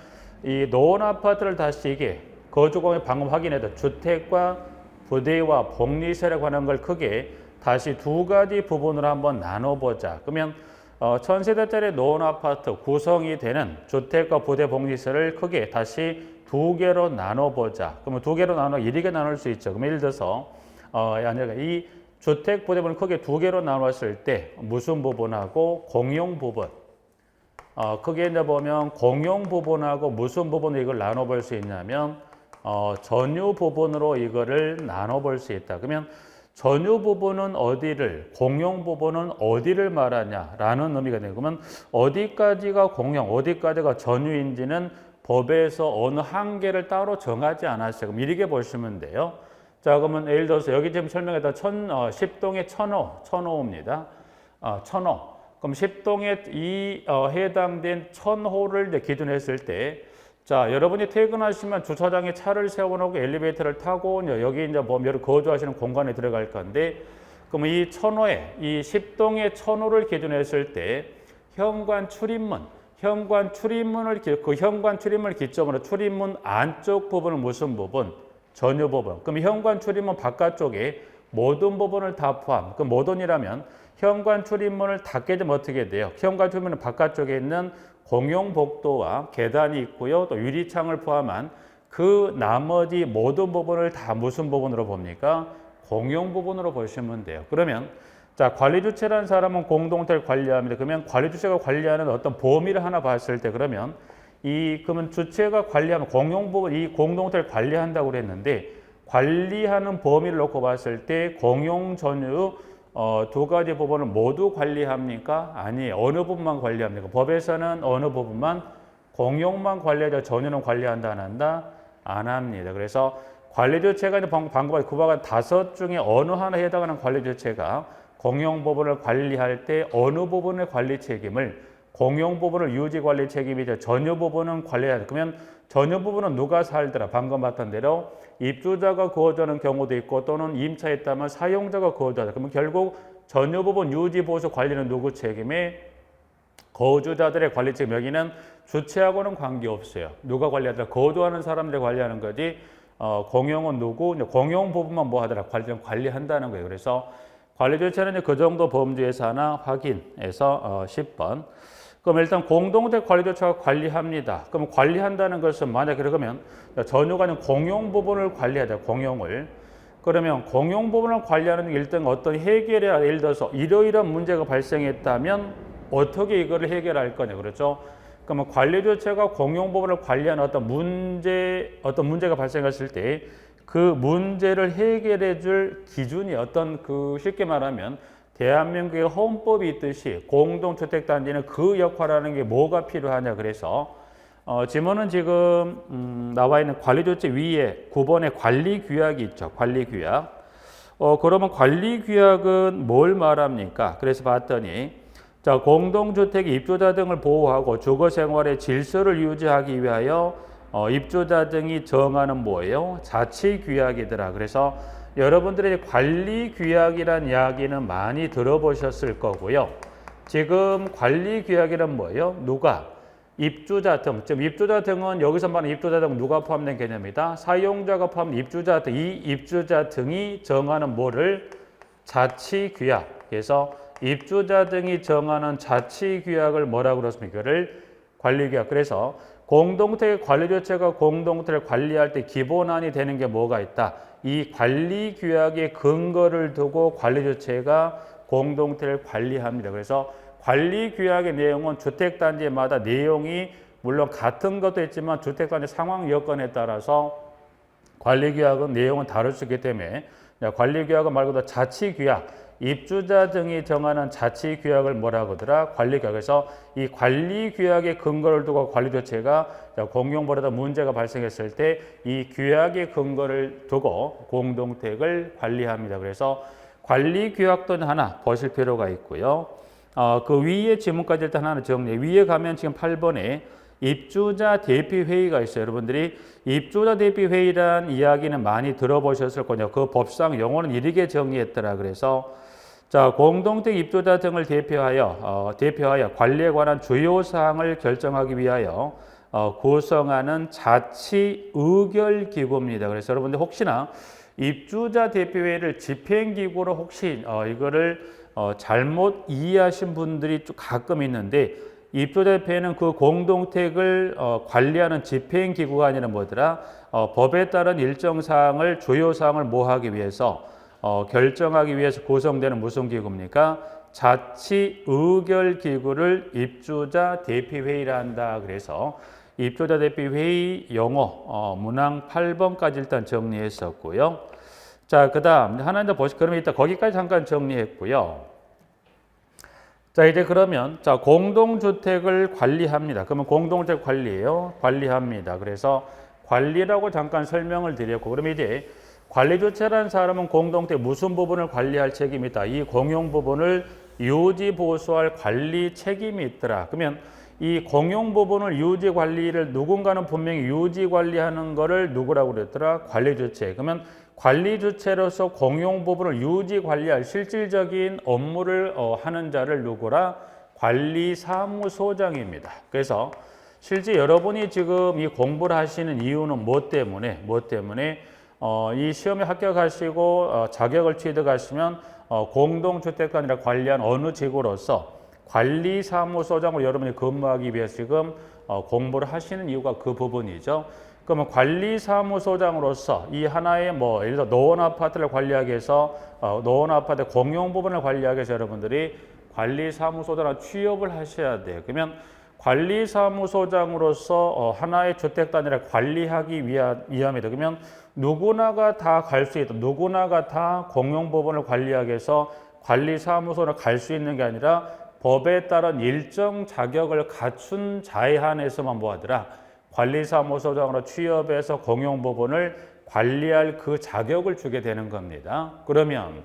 이 노원 아파트를 다시 이게 거주공간 방금 확인해도 주택과 부대와 복리시설에 관한 걸 크게 다시 두 가지 부분으로 한번 나눠보자. 그러면 1000세대짜리 노원 아파트 구성이 되는 주택과 부대 복리시설을 크게 다시 두 개로 나눠보자. 그러면 두 개로 나눠 이렇게 나눌 수 있죠. 그럼 예를 들어서 이 주택 부대분을 크게 두 개로 나눴을 때 무슨 부분하고 공용 부분. 크게 이제 보면 공용 부분하고 무슨 부분으로 이걸 나눠볼 수 있냐면 전유 부분으로 이거를 나눠볼 수 있다. 그러면 전유 부분은 어디를, 공용 부분은 어디를 말하냐라는 의미가 되는 그러면 어디까지가 공용, 어디까지가 전유인지는 법에서 어느 한계를 따로 정하지 않았어요. 그럼 이렇게 보시면 돼요. 자, 그러면 예를 들어서 여기 지금 설명했던 10동의 1000호입니다. 1000호. 그럼 10동에 해당된 1000호를 이제 기준했을 때, 자, 여러분이 퇴근하시면 주차장에 차를 세워놓고 엘리베이터를 타고 여기 이제 보면 거주하시는 공간에 들어갈 건데, 그럼 이 1000호에 이 10동의 1000호를 기준했을 때 현관 출입문 기점으로 출입문 안쪽 부분은 무슨 부분? 전유 부분. 그럼 현관 출입문 바깥쪽에 모든 부분을 다 포함. 그 모든이라면 현관 출입문을 닫게 되면 어떻게 돼요? 현관 출입문 바깥쪽에 있는 공용 복도와 계단이 있고요. 또 유리창을 포함한 그 나머지 모든 부분을 다 무슨 부분으로 봅니까? 공용 부분으로 보시면 돼요. 그러면 자, 관리주체라는 사람은 공동체를 관리합니다. 그러면 관리주체가 관리하는 어떤 범위를 하나 봤을 때 그러면 그러면 주체가 관리하면 공용 부분, 이 공동체를 관리한다고 그랬는데 관리하는 범위를 놓고 봤을 때 공용 전유 두 가지 부분을 모두 관리합니까? 아니, 어느 부분만 관리합니까? 법에서는 어느 부분만 공용만 관리하자 전유는 관리한다 안 한다? 안 합니다. 그래서 관리주체가 방금 그와 같은 5 중에 어느 하나에 해당하는 관리주체가 공용 부분을 관리할 때 어느 부분의 관리 책임을 공용 부분을 유지 관리 책임이죠. 전유 부분은 관리해야 돼. 그러면 전유 부분은 누가 살더라? 방금 봤던 대로 입주자가 거주하는 경우도 있고 또는 임차했다면 사용자가 거주하다. 그러면 결국 전유 부분 유지 보수 관리는 누구 책임에? 거주자들의 관리 책임. 여기는 주체하고는 관계없어요. 누가 관리하더라? 거주하는 사람들이 관리하는 거지. 공용은 누구? 공용 부분만 뭐 하더라? 관리한다는 거예요. 그래서 관리 주체는 그 정도 범주에서 하나 확인해서 10번. 그럼 일단 공동체 관리 주체가 관리합니다. 그럼 관리한다는 것은 만약 그러면 전유가 아닌 공용 부분을 관리하자. 공용을. 그러면 공용 부분을 관리하는 일단 어떤 해결이야. 예를 들어서 이러이러한 문제가 발생했다면 어떻게 이거를 해결할 거냐. 그렇죠? 그러면 관리 주체가 공용 부분을 관리하는 어떤 문제가 발생했을 때 그 문제를 해결해 줄 기준이 쉽게 말하면 대한민국의 헌법이 있듯이 공동주택단지는 그 역할을 하는 게 뭐가 필요하냐. 그래서 지문은 지금 나와 있는 관리조치 위에 9번에 관리규약이 있죠. 관리규약. 그러면 관리규약은 뭘 말합니까? 그래서 봤더니 자, 공동주택의 입주자 등을 보호하고 주거생활의 질서를 유지하기 위하여 입주자 등이 정하는 뭐예요? 자치규약이더라. 그래서 여러분들이 관리규약이란 이야기는 많이 들어보셨을 거고요. 지금 관리규약이란 뭐예요? 누가? 입주자 등. 지금 입주자 등은 여기서 말하는 입주자 등은 누가 포함된 개념이다? 사용자가 포함된 입주자 등. 이 입주자 등이 정하는 뭐를? 자치규약. 그래서 입주자 등이 정하는 자치규약을 뭐라고 그렇습니까? 이거를 관리규약. 그래서 공동체 관리주체가 공동체를 관리할 때 기본안이 되는 게 뭐가 있다? 이 관리규약의 근거를 두고 관리주체가 공동체를 관리합니다. 그래서 관리규약의 내용은 주택단지마다 내용이 물론 같은 것도 있지만 주택단지 상황 여건에 따라서 관리규약은 내용은 다를 수 있기 때문에 관리규약은 말 그대로 자치규약, 입주자 등이 정하는 자치 규약을 뭐라고 하더라? 관리 규약에서 이 관리 규약의 근거를 두고 관리 조치가 공용보다 문제가 발생했을 때 이 규약의 근거를 두고 공동택을 관리합니다. 그래서 관리 규약도 하나 보실 필요가 있고요. 그 위에 지문까지 일단 하나 정리해. 위에 가면 지금 8번에 입주자 대피회의가 있어요. 여러분들이 입주자 대피회의란 이야기는 많이 들어보셨을 거예요. 그 법상 용어는 이렇게 정의했더라. 그래서 자, 공동택 입주자 등을 대표하여 관리에 관한 주요 사항을 결정하기 위하여 구성하는 자치 의결 기구입니다. 그래서 여러분들 혹시나 입주자 대표회의를 집행기구로 혹시 이거를 잘못 이해하신 분들이 좀 가끔 있는데 입주자 대표회는 그 공동택을 관리하는 집행기구가 아니라 뭐더라? 법에 따른 일정 사항을 주요 사항을 뭐하기 위해서 결정하기 위해서 구성되는 무슨 기구입니까? 자치 의결 기구를 입주자 대표회의라 한다. 그래서 입주자 대표회의 용어 문항 8번까지 일단 정리했었고요. 자, 그다음 하나 더 보시. 그러면 일단 거기까지 잠깐 정리했고요. 자, 이제 그러면 자, 공동주택을 관리합니다. 그러면 공동주택 관리예요. 관리합니다. 그래서 관리라고 잠깐 설명을 드렸고, 그러면 이제 관리주체라는 사람은 공동주택 무슨 부분을 관리할 책임이 있다. 이 공용 부분을 유지 보수할 관리 책임이 있더라. 그러면 이 공용 부분을 유지 관리를 누군가는 분명히 유지 관리하는 거를 누구라고 그랬더라? 관리주체. 그러면 관리주체로서 공용 부분을 유지 관리할 실질적인 업무를 하는 자를 누구라? 관리사무소장입니다. 그래서 실제 여러분이 지금 이 공부를 하시는 이유는 뭐 때문에? 이 시험에 합격하시고 자격을 취득하시면 공동주택가 아니라 관리한 어느 직으로서 관리사무소장으로 여러분이 근무하기 위해서 지금 공부를 하시는 이유가 그 부분이죠. 그러면 관리사무소장으로서 이 하나의 뭐 예를 들어 노원 아파트를 관리하기 위해서 노원 아파트 공용 부분을 관리하기 위해서 여러분들이 관리사무소장으로 취업을 하셔야 돼요. 그러면 관리사무소장으로서 하나의 주택 단위를 관리하기 위함이다. 그러면 누구나가 다 갈 수 있다. 누구나가 다 공용 부분을 관리하기 위해서 관리사무소로 갈 수 있는 게 아니라 법에 따른 일정 자격을 갖춘 자에 한해서만 뭐하더라? 관리사무소장으로 취업해서 공용 부분을 관리할 그 자격을 주게 되는 겁니다. 그러면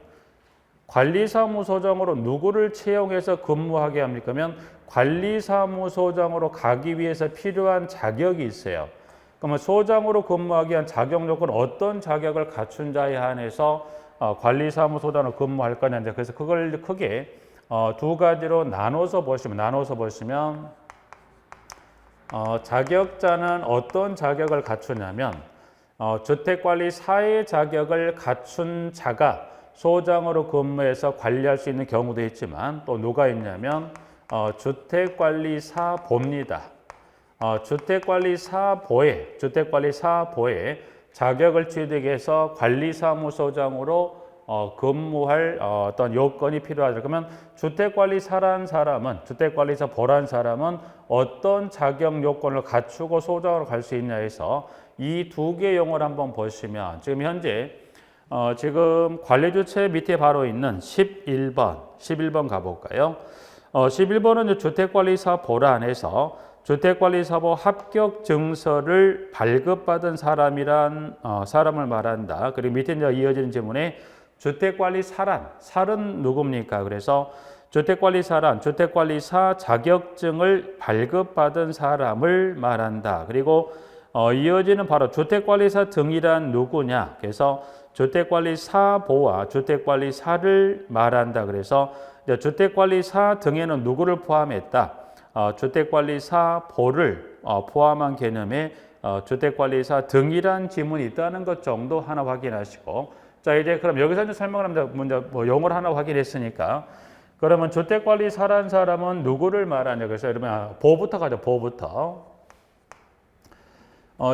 관리사무소장으로 누구를 채용해서 근무하게 합니까? 그러면 관리사무소장으로 가기 위해서 필요한 자격이 있어요. 그러면 소장으로 근무하기 위한 자격 요건 어떤 자격을 갖춘 자에 한해서 관리사무소장으로 근무할 거냐. 그래서 그걸 크게 두 가지로 나눠서 보시면 자격자는 어떤 자격을 갖추냐면 주택관리사의 자격을 갖춘 자가 소장으로 근무해서 관리할 수 있는 경우도 있지만 또 누가 있냐면 주택관리사보입니다. 주택관리사보에 자격을 취득해서 관리사무소장으로 근무할 어떤 요건이 필요하죠. 그러면 주택관리사란 사람은 주택관리사보란 사람은 어떤 자격 요건을 갖추고 소장으로 갈 수 있냐 해서 이 두 개 용어를 한번 보시면 지금 현재 지금 관리주체 밑에 바로 있는 11번 가볼까요? 11번은 주택관리사보라 안에서 주택관리사보 합격 증서를 발급받은 사람을 말한다. 그리고 밑에 이제 이어지는 질문에 주택관리사란 누굽니까? 그래서 주택관리사 자격증을 발급받은 사람을 말한다. 그리고 이어지는 바로 주택관리사 등이란 누구냐? 그래서 주택관리사보와 주택관리사를 말한다. 그래서 주택관리사 등에는 누구를 포함했다? 주택관리사보를 포함한 개념의 주택관리사 등이란 지문이 있다는 것 정도 하나 확인하시고, 자 이제 그럼 여기서 이제 설명을 합니다. 먼저 뭐 용어를 하나 확인했으니까 그러면 주택관리사라는 사람은 누구를 말하냐? 그래서 여러분 보부터 가죠. 보부터.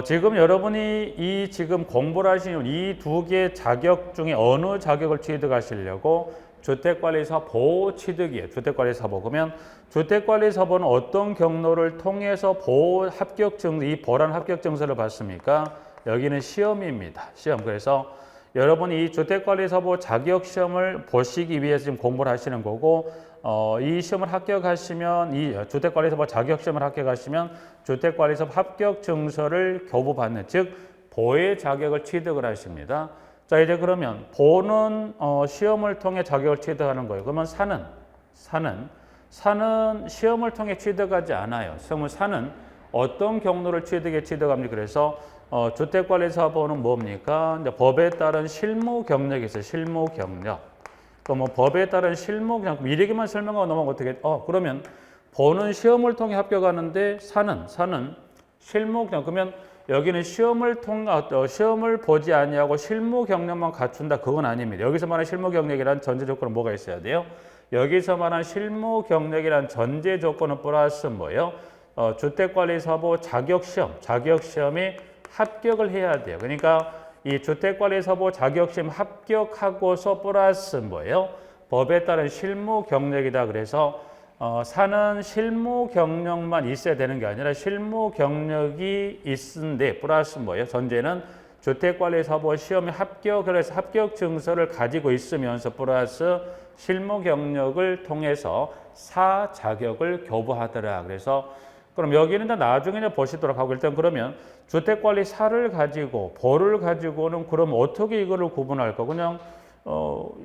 지금 여러분이 이 지금 공부를 하시는 이 두 개 자격 중에 어느 자격을 취득하시려고 주택관리사보 취득이에요. 주택관리사보. 그러면 주택관리사보는 어떤 경로를 통해서 보호 합격증, 이 보란 합격증서를 받습니까? 여기는 시험입니다. 시험. 그래서 여러분이 이 주택관리사보 자격시험을 보시기 위해서 지금 공부를 하시는 거고, 이 시험을 합격하시면, 이 주택관리사보 자격시험을 합격하시면 주택관리사보 합격 증서를 교부받는, 즉 보의 자격을 취득을 하십니다. 자, 이제 그러면 보는 시험을 통해 자격을 취득하는 거예요. 그러면 사는 시험을 통해 취득하지 않아요. 사는 어떤 경로를 취득합니까? 그래서 주택관리사보는 뭡니까? 이제 법에 따른 실무 경력이 있어요. 실무 경력. 뭐 법에 따른 실무 경력. 이렇게만 설명하고 넘어가면 어떻게? 그러면 보는 시험을 통해 합격하는데 사는 실무 경력. 그러면 여기는 시험을 보지 아니하고 실무 경력만 갖춘다. 그건 아닙니다. 여기서 말하는 실무 경력이란 전제 조건은 뭐가 있어야 돼요? 여기서 말하는 실무 경력이란 전제 조건은 플러스 뭐예요? 주택관리사보 자격시험에 합격을 해야 돼요. 그러니까 이 주택관리사보 자격시험 합격하고서 플러스 뭐예요? 법에 따른 실무 경력이다. 그래서 사는 실무 경력만 있어야 되는 게 아니라 실무 경력이 있는데 플러스 뭐예요? 전제는 주택관리사보 시험에 합격을 해서 합격 증서를 가지고 있으면서 플러스 실무 경력을 통해서 사 자격을 교부하더라. 그래서 그럼 여기는 나중에 보시도록 하고, 일단 그러면 주택관리사를 가지고 보를 가지고는 그럼 어떻게 이거를 구분할까? 그냥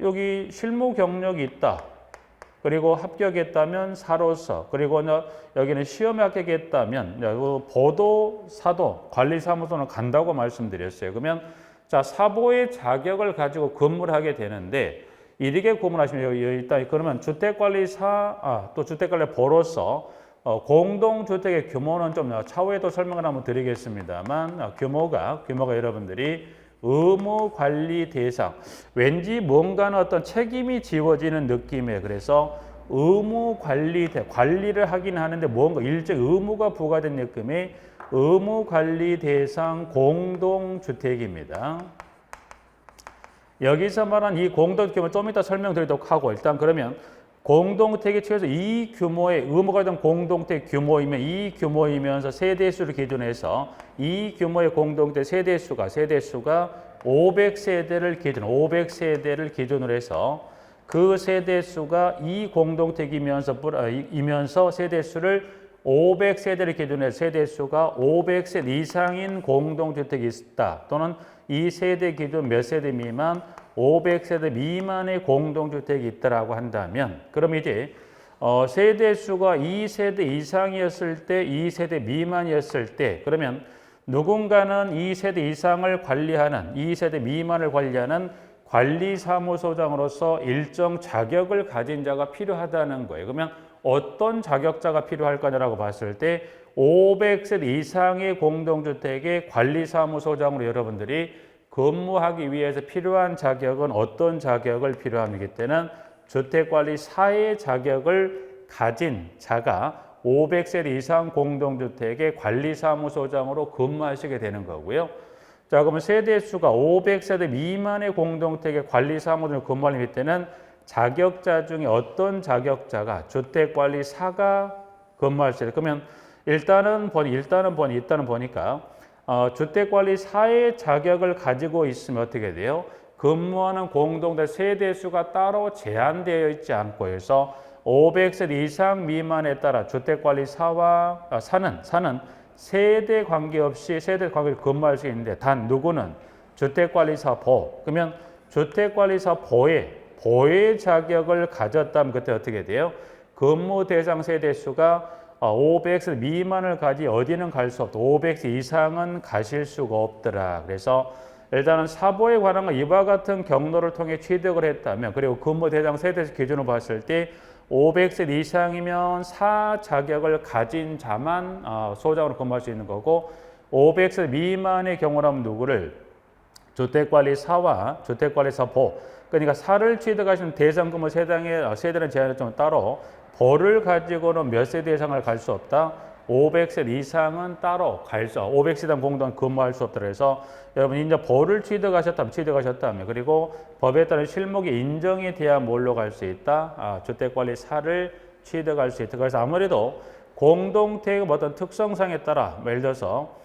여기 실무 경력이 있다. 그리고 합격했다면 사로서, 그리고 여기는 시험에 합격했다면 보도, 사도, 관리사무소는 간다고 말씀드렸어요. 그러면 자, 사보의 자격을 가지고 근무를 하게 되는데, 이렇게 구분하시면 일단 그러면 주택관리사, 또 주택관리보로서 공동주택의 규모는 좀 차후에도 설명을 한번 드리겠습니다만, 규모가 여러분들이 의무관리 대상, 왠지 뭔가는 어떤 책임이 지워지는 느낌이에요. 그래서 관리를 하긴 하는데 뭔가 일정 의무가 부과된 느낌의 의무관리 대상 공동주택입니다. 여기서 말한 이 공동주택을 좀 이따 설명드리도록 하고, 일단 그러면 공동주택이 최소 이 규모의 의무가 된 공동주택 규모이면 이 규모이면서 세대수를 기준해서 이 규모의 공동주택 세대수가 500세대를 기준으로 해서 그 세대수가 이 공동주택이면서 세대수를 500세대를 기준해서 세대수가 500세대 이상인 공동주택이 있다. 또는 이 세대 기준 몇 세대 미만 500세대 미만의 공동주택이 있다라고 한다면, 그럼 이제 세대수가 2세대 이상이었을 때, 2세대 미만이었을 때, 그러면 누군가는 2세대 이상을 관리하는, 2세대 미만을 관리하는 관리사무소장으로서 일정 자격을 가진 자가 필요하다는 거예요. 그러면 어떤 자격자가 필요할 거냐라고 봤을 때 500세대 이상의 공동주택의 관리사무소장으로 여러분들이 근무하기 위해서 필요한 자격은 어떤 자격을 필요합니까? 때는 주택관리사의 자격을 가진 자가 500세대 이상 공동주택의 관리사무소장으로 근무하시게 되는 거고요. 자, 그러면 세대수가 500세대 미만의 공동주택의 관리사무소장으로 근무할 때는 자격자 중에 어떤 자격자가 주택관리사가 근무할 수 있어요. 그러면 일단은 보니까 주택관리사의 자격을 가지고 있으면 어떻게 돼요? 근무하는 공동주택 세대수가 따로 제한되어 있지 않고 해서 500세대 이상 미만에 따라 주택관리사와 사는 세대 관계없이 근무할 수 있는데, 단 누구는 주택관리사보, 그러면 주택관리사보의 자격을 가졌다면 그때 어떻게 돼요? 근무 대상 세대수가 500세 미만을 가지 어디는 갈 수 없다. 500세 이상은 가실 수가 없더라. 그래서 일단은 사보에 관한 건 이와 같은 경로를 통해 취득을 했다면, 그리고 근무 대상 세대수 기준으로 봤을 때 500세 이상이면 사 자격을 가진 자만 소장으로 근무할 수 있는 거고, 500세 미만의 경우라면 누구를? 주택관리사와 주택관리사보, 그러니까 사를 취득하시는 대상 근무 세대는 제한을 좀 따로, 보를 가지고는 몇 세대 이상을 갈 수 없다. 500세 이상은 따로 500세대 공동 근무할 수 없다. 그래서 여러분 이제 보를 취득하셨다면 그리고 법에 따른 실목이 인정이 돼야 뭘로 갈 수 있다. 주택관리사를 취득할 수 있다. 그래서 아무래도 공동택의 어떤 특성상에 따라 예를 들어서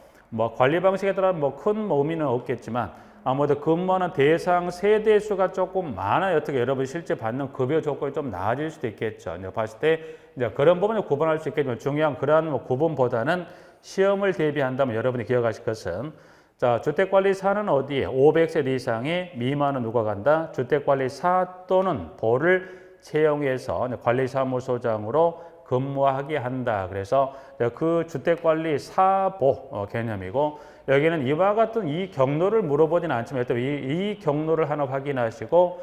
관리 방식에 따라 큰 의미는 없겠지만 아무래도 근무하는 대상 세대 수가 조금 많아요. 어떻게 여러분 실제 받는 급여 조건이 좀 나아질 수도 있겠죠. 이제 봤을 때 이제 그런 부분을 구분할 수 있겠지만 중요한 그러한 뭐 구분보다는 시험을 대비한다면 여러분이 기억하실 것은 자, 주택관리사는 어디에 500세 이상의 미만은 누가 간다? 주택관리사 또는 보를 채용해서 관리사무소장으로 근무하게 한다. 그래서 그 주택관리사보 개념이고 여기는 이와 같은 이 경로를 물어보지는 않지만 이 경로를 하나 확인하시고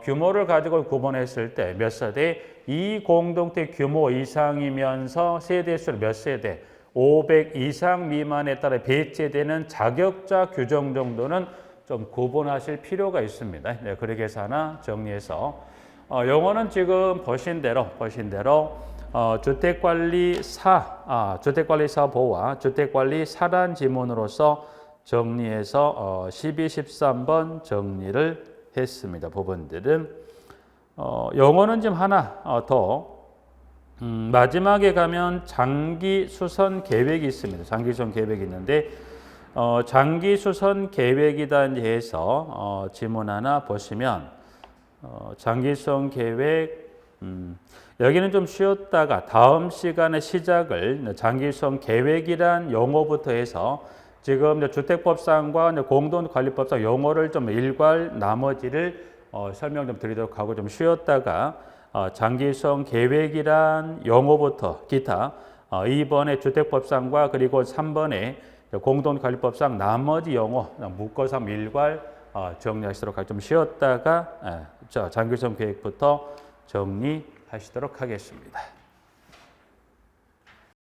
규모를 가지고 구분했을 때 몇 세대? 이 공동체 규모 이상이면서 세대수를 몇 세대? 500 이상 미만에 따라 배제되는 자격자 규정 정도는 좀 구분하실 필요가 있습니다. 네, 그렇게 해서 하나 정리해서 영어는 지금 보신 대로 주택관리사보와 주택관리사란 지문으로서 정리해서 12, 13번 정리를 했습니다. 부분들은 영어는 지금 하나 더 마지막에 가면 장기 수선 계획이 있습니다. 장기 수선 계획이 있는데 장기 수선 계획이다 해서 지문 하나 보시면 장기 수선 계획 여기는 좀 쉬었다가 다음 시간에 시작을 장기 수선 계획이란 용어부터 해서 지금 주택법상과 공동관리법상 용어를 좀 일괄 나머지를 설명 좀 드리도록 하고 좀 쉬었다가 장기수선 계획이란 용어부터 기타 2번의 주택법상과 그리고 3번의 공동관리법상 나머지 용어 묶어서 일괄 정리하시도록 하고 좀 쉬었다가 장기수선 계획부터 정리하시도록 하겠습니다.